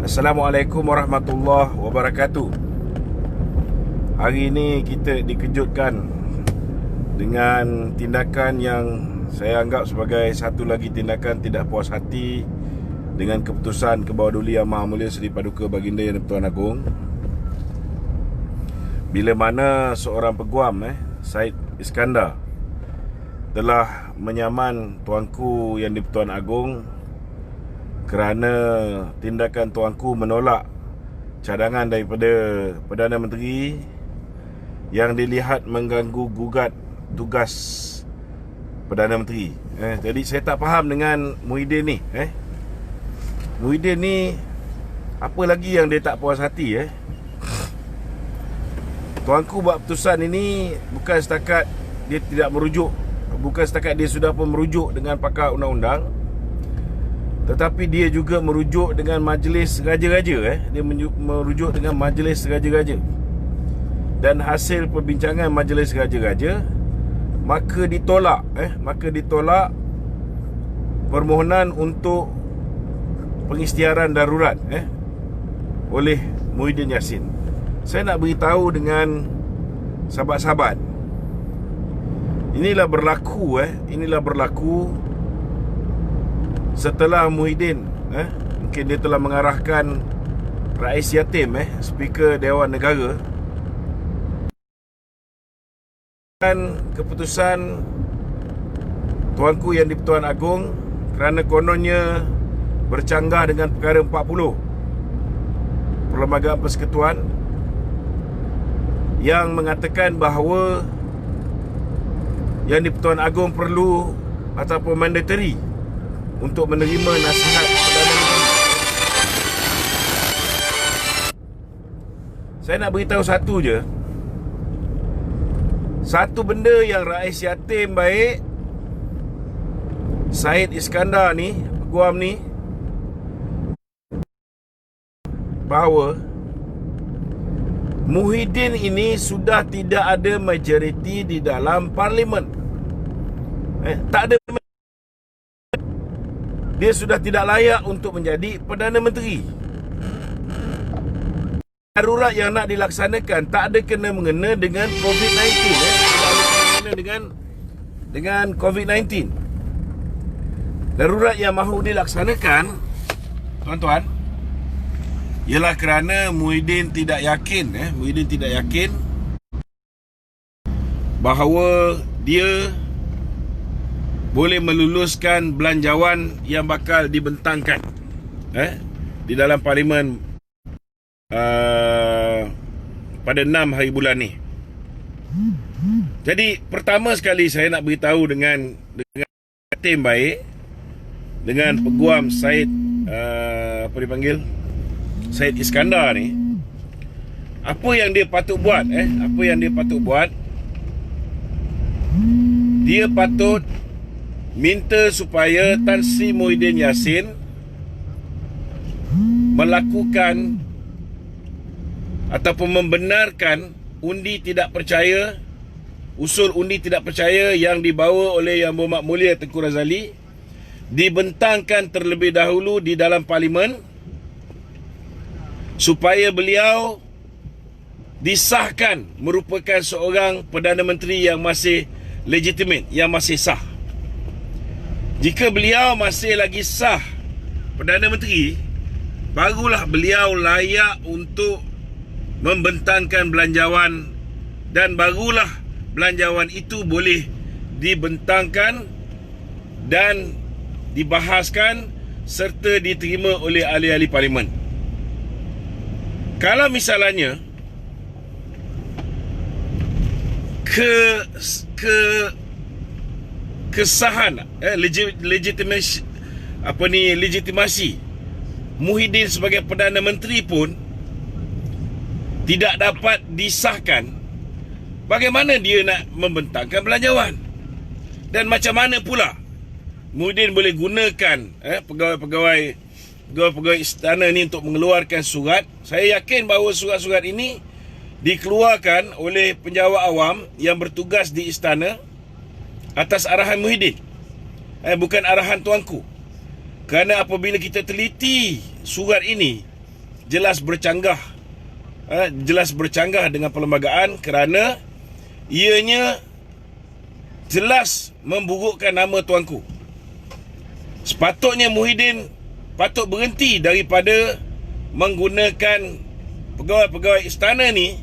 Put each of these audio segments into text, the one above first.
Assalamualaikum warahmatullahi wabarakatuh. Hari ini kita dikejutkan dengan tindakan yang saya anggap sebagai satu lagi tindakan tidak puas hati dengan keputusan Kebawah Duli Yang Maha Mulia Seri Paduka Baginda Yang di-Pertuan Agong, bila mana seorang peguam Syed Iskandar telah menyaman tuanku Yang di-Pertuan Agong kerana tindakan tuanku menolak cadangan daripada Perdana Menteri yang dilihat mengganggu gugat tugas Perdana Menteri. Jadi saya tak faham dengan Muhyiddin ni. Muhyiddin ni apa lagi yang dia tak puas hati. Tuanku buat keputusan ini bukan setakat dia tidak merujuk, bukan setakat dia sudah pun merujuk dengan pakar undang-undang, tetapi dia juga merujuk dengan majlis raja-raja. Dia merujuk dengan majlis raja-raja. Dan hasil perbincangan majlis raja-raja, maka ditolak permohonan untuk pengisytiharan darurat oleh Muhyiddin Yassin. Saya nak beritahu dengan sahabat-sahabat, inilah berlaku setelah Muhyiddin mungkin dia telah mengarahkan Rais Yatim, Speaker Dewan Negara, dan keputusan tuanku Yang di-Pertuan Agong kerana kononnya bercanggah dengan perkara 40 Perlembagaan Persekutuan yang mengatakan bahawa Yang di-Pertuan Agong perlu ataupun mandatory untuk menerima nasihat Perdana Menteri. Saya nak beritahu satu je, satu benda yang Rais Yatim baik, Syed Iskandar ni, peguam ni, bahawa Muhyiddin ini sudah tidak ada majoriti di dalam parlimen. Tak ada, dia sudah tidak layak untuk menjadi Perdana Menteri. Darurat yang nak dilaksanakan tak ada kena-mengena dengan COVID-19. Tak ada kena-mengena dengan COVID-19. Darurat yang mahu dilaksanakan, tuan-tuan, ialah kerana Muhyiddin tidak yakin bahawa dia boleh meluluskan belanjawan yang bakal dibentangkan di dalam parlimen pada 6 hari bulan ni. Jadi pertama sekali saya nak beritahu dengan tim baik, dengan peguam Syed Syed Iskandar ni, apa yang dia patut buat. Dia patut minta supaya Tan Sri Muhyiddin Yassin melakukan ataupun membenarkan usul undi tidak percaya yang dibawa oleh Yang Berhormat Mulia Tengku Razali dibentangkan terlebih dahulu di dalam parlimen, supaya beliau disahkan merupakan seorang Perdana Menteri yang masih legitimate, yang masih sah. Jika beliau masih lagi sah Perdana Menteri, barulah beliau layak untuk membentangkan belanjawan, dan barulah belanjawan itu boleh dibentangkan dan dibahaskan serta diterima oleh ahli-ahli parlimen. Kalau misalnya kesahan legitimasi Muhyiddin sebagai Perdana Menteri pun tidak dapat disahkan, bagaimana dia nak membentangkan belanjawan? Dan macam mana pula Muhyiddin boleh gunakan pegawai istana ni untuk mengeluarkan surat? Saya yakin bahawa surat-surat ini dikeluarkan oleh penjawat awam yang bertugas di istana atas arahan Muhyiddin, bukan arahan tuanku. Kerana apabila kita teliti surat ini, jelas bercanggah dengan perlembagaan kerana ianya jelas memburukkan nama tuanku. Sepatutnya Muhyiddin patut berhenti daripada menggunakan pegawai-pegawai istana ni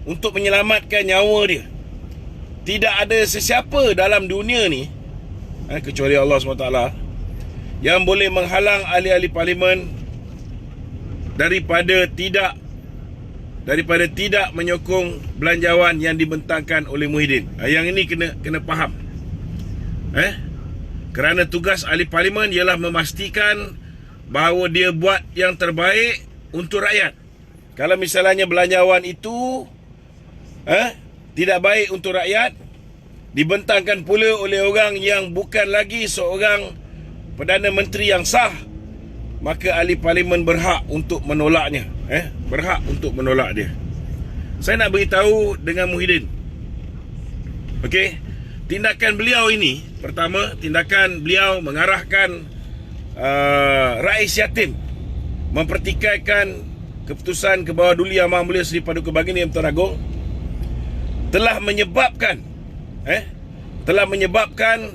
untuk menyelamatkan nyawa dia. Tidak ada sesiapa dalam dunia ni kecuali Allah SWT yang boleh menghalang ahli-ahli parlimen daripada tidak menyokong belanjawan yang dibentangkan oleh Muhyiddin. Yang ini kena faham. Kerana tugas ahli parlimen ialah memastikan bahawa dia buat yang terbaik untuk rakyat. Kalau misalnya belanjawan itu tidak baik untuk rakyat, dibentangkan pula oleh orang yang bukan lagi seorang Perdana Menteri yang sah, maka ahli parlimen berhak untuk menolaknya. Berhak untuk menolak dia. Saya nak beritahu dengan Muhyiddin. Okey, tindakan beliau ini, pertama, tindakan beliau mengarahkan Rais Yatim mempertikaikan keputusan ke bawah Duli Yang Maha Mulia Seri Paduka Baginda Yang Tuan Agong telah menyebabkan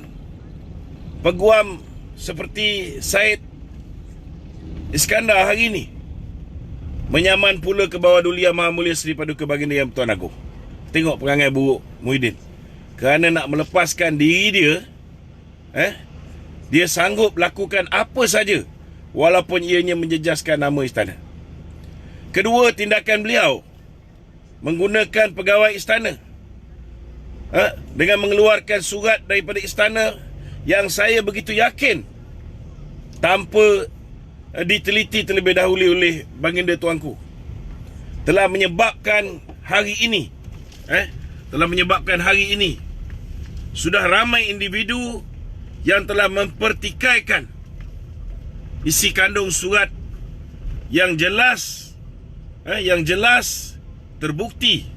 peguam seperti Syed Iskandar hari ini menyaman pula ke bawah Duli Yang Maha Mulia Seri Paduka Baginda Yang Tuan Agong. Tengok perangai buruk Muhyiddin. Kerana nak melepaskan diri dia, dia sanggup lakukan apa saja walaupun ianya menjejaskan nama istana. Kedua, tindakan beliau menggunakan pegawai istana dengan mengeluarkan surat daripada istana yang saya begitu yakin tanpa diteliti terlebih dahulu oleh baginda tuanku telah menyebabkan hari ini sudah ramai individu yang telah mempertikaikan isi kandung surat yang jelas terbukti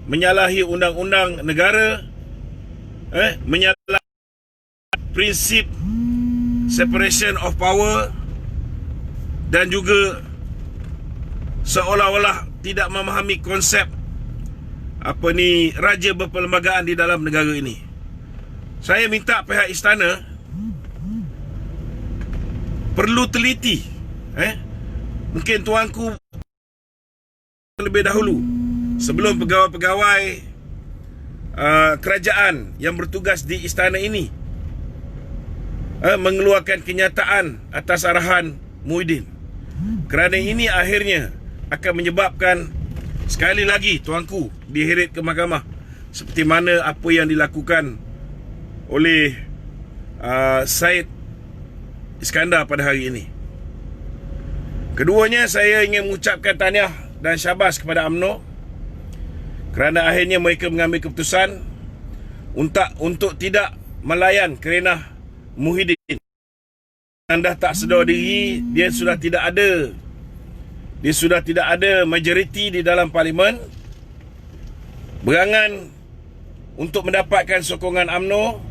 menyalahi undang-undang negara, menyalahi prinsip separation of power, dan juga seolah-olah tidak memahami konsep raja berperlembagaan di dalam negara ini. Saya minta pihak istana perlu teliti. Mungkin tuanku terlebih dahulu sebelum pegawai-pegawai kerajaan yang bertugas di istana ini mengeluarkan kenyataan atas arahan Muhyiddin. Kerana ini akhirnya akan menyebabkan sekali lagi tuanku diheret ke mahkamah, seperti mana apa yang dilakukan oleh Syed Iskandar pada hari ini. Keduanya, saya ingin mengucapkan tahniah dan syabas kepada UMNO kerana akhirnya mereka mengambil keputusan untuk tidak melayan kerenah Muhyiddin. Anda tak sedar diri, dia sudah tidak ada majoriti di dalam parlimen. Berangan untuk mendapatkan sokongan UMNO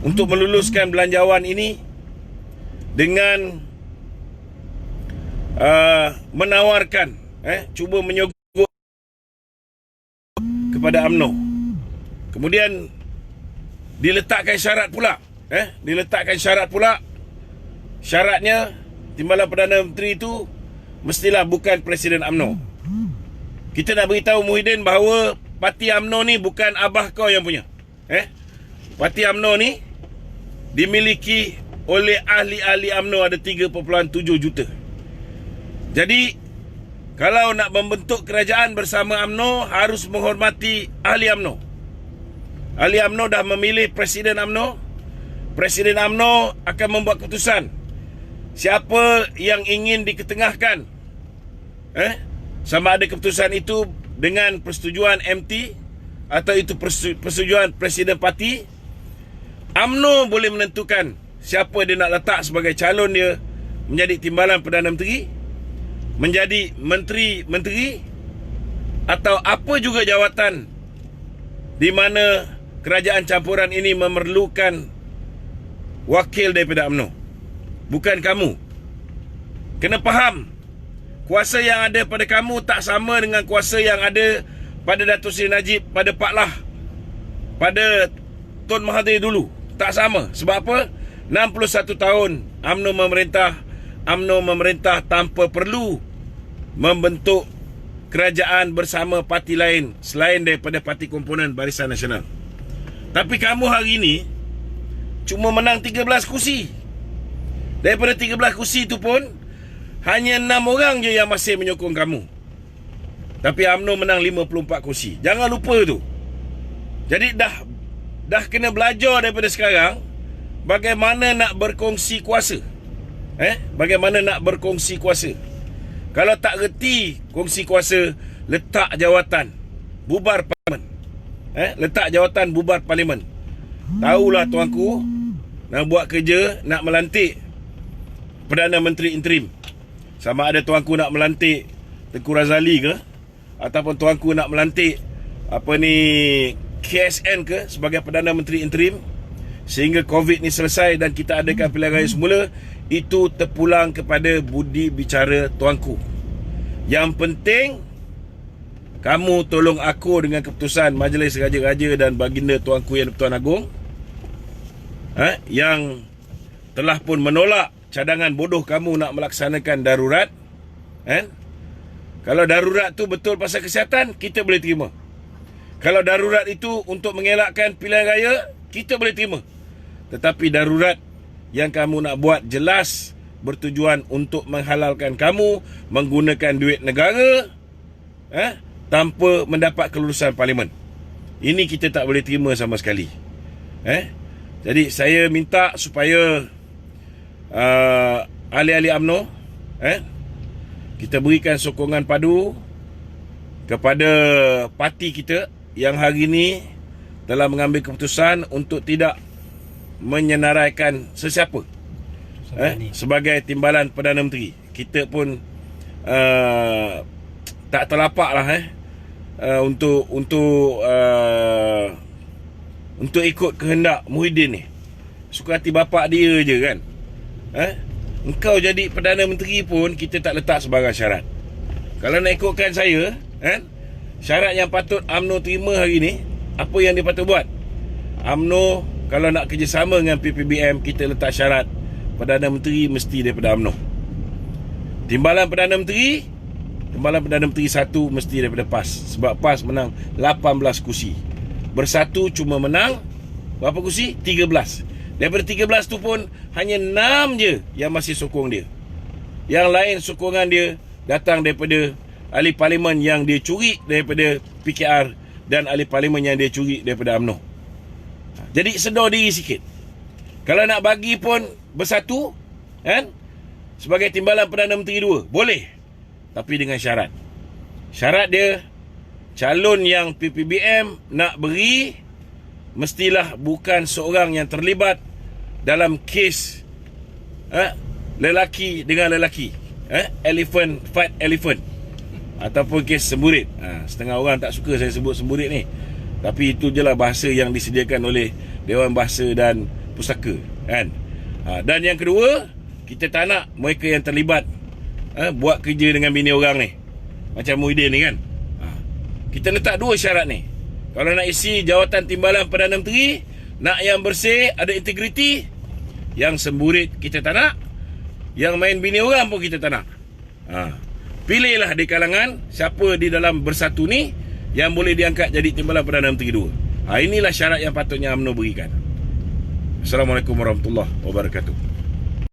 untuk meluluskan belanjawan ini dengan menawarkan cuba menyogok kepada UMNO. Kemudian diletakkan syarat pula. Syaratnya timbalan Perdana Menteri itu mestilah bukan Presiden UMNO. Kita nak beritahu Muhyiddin bahawa parti UMNO ni bukan abah kau yang punya. Parti UMNO ni dimiliki oleh ahli-ahli UMNO ada 3.7 juta. Jadi kalau nak membentuk kerajaan bersama UMNO, harus menghormati ahli UMNO. Ahli UMNO dah memilih Presiden UMNO. Presiden UMNO akan membuat keputusan siapa yang ingin diketengahkan. Sama ada keputusan itu dengan persetujuan MT atau itu persetujuan Presiden Parti. UMNO boleh menentukan siapa dia nak letak sebagai calon dia menjadi timbalan Perdana Menteri, menjadi menteri-menteri, atau apa juga jawatan di mana kerajaan campuran ini memerlukan wakil daripada UMNO. Bukan kamu. Kena faham kuasa yang ada pada kamu tak sama dengan kuasa yang ada pada Datuk Seri Najib, pada Pak Lah, pada Tun Mahathir dulu. Tak sama. Sebab apa? 61 tahun UMNO memerintah tanpa perlu membentuk kerajaan bersama parti lain selain daripada parti komponen Barisan Nasional. Tapi kamu hari ini cuma menang 13 kursi. Daripada 13 kursi itu pun hanya 6 orang je yang masih menyokong kamu. Tapi UMNO menang 54 kursi. Jangan lupa tu. Jadi dah kena belajar daripada sekarang bagaimana nak berkongsi kuasa. Bagaimana nak berkongsi kuasa. Kalau tak reti kongsi kuasa, letak jawatan, bubar parlimen. Letak jawatan, bubar parlimen. Tahulah tuanku, nak buat kerja, nak melantik Perdana Menteri interim. Sama ada tuanku nak melantik Tengku Razali ke, ataupun tuanku nak melantik KSN ke sebagai Perdana Menteri interim, sehingga COVID ni selesai dan kita adakan pilihan raya semula, itu terpulang kepada budi bicara tuanku. Yang penting kamu tolong aku dengan keputusan Majlis Raja-Raja dan Baginda Tuanku Yang di-Pertuan Agong, yang telah pun menolak cadangan bodoh kamu nak melaksanakan darurat. Kalau darurat tu betul pasal kesihatan, kita boleh terima. Kalau darurat itu untuk mengelakkan pilihan raya, kita boleh terima. Tetapi darurat yang kamu nak buat jelas bertujuan untuk menghalalkan kamu menggunakan duit negara tanpa mendapat kelulusan parlimen. Ini kita tak boleh terima sama sekali. Jadi saya minta supaya ahli-ahli UMNO kita berikan sokongan padu kepada parti kita yang hari ini telah mengambil keputusan untuk tidak menyenaraikan sesiapa sebagai timbalan Perdana Menteri. Kita pun tak terlapak lah untuk ikut kehendak Muhyiddin ni. Suka hati bapak dia je kan. Engkau jadi Perdana Menteri pun kita tak letak sebarang syarat. Kalau nak ikutkan saya, syarat yang patut UMNO terima hari ni, apa yang dia patut buat? UMNO kalau nak kerjasama dengan PPBM, kita letak syarat Perdana Menteri mesti daripada UMNO. Timbalan Perdana Menteri 1 mesti daripada PAS. Sebab PAS menang 18 kursi. Bersatu cuma menang berapa kursi? 13. Daripada 13 tu pun hanya 6 je yang masih sokong dia. Yang lain sokongan dia datang daripada ahli parlimen yang dia curi daripada PKR dan ahli parlimen yang dia curi daripada UMNO. Jadi sedar diri sikit. Kalau nak bagi pun bersatu sebagai timbalan Perdana Menteri 2, boleh. Tapi dengan syarat. Syarat dia, calon yang PPBM nak beri mestilah bukan seorang yang terlibat dalam kes lelaki dengan lelaki, elephant fight elephant, ataupun kes semburit. Setengah orang tak suka saya sebut semburit ni, tapi itu je lah bahasa yang disediakan oleh Dewan Bahasa dan Pustaka kan. Dan yang kedua, kita tak nak mereka yang terlibat buat kerja dengan bini orang ni, macam Muhyiddin ni kan. Kita letak 2 syarat ni. Kalau nak isi jawatan timbalan Perdana Menteri, nak yang bersih, ada integriti. Yang semburit kita tak nak, yang main bini orang pun kita tak nak. Pilihlah di kalangan siapa di dalam bersatu ni yang boleh diangkat jadi timbalan Perdana Menteri 2. Inilah syarat yang patutnya UMNO berikan. Assalamualaikum warahmatullahi wabarakatuh.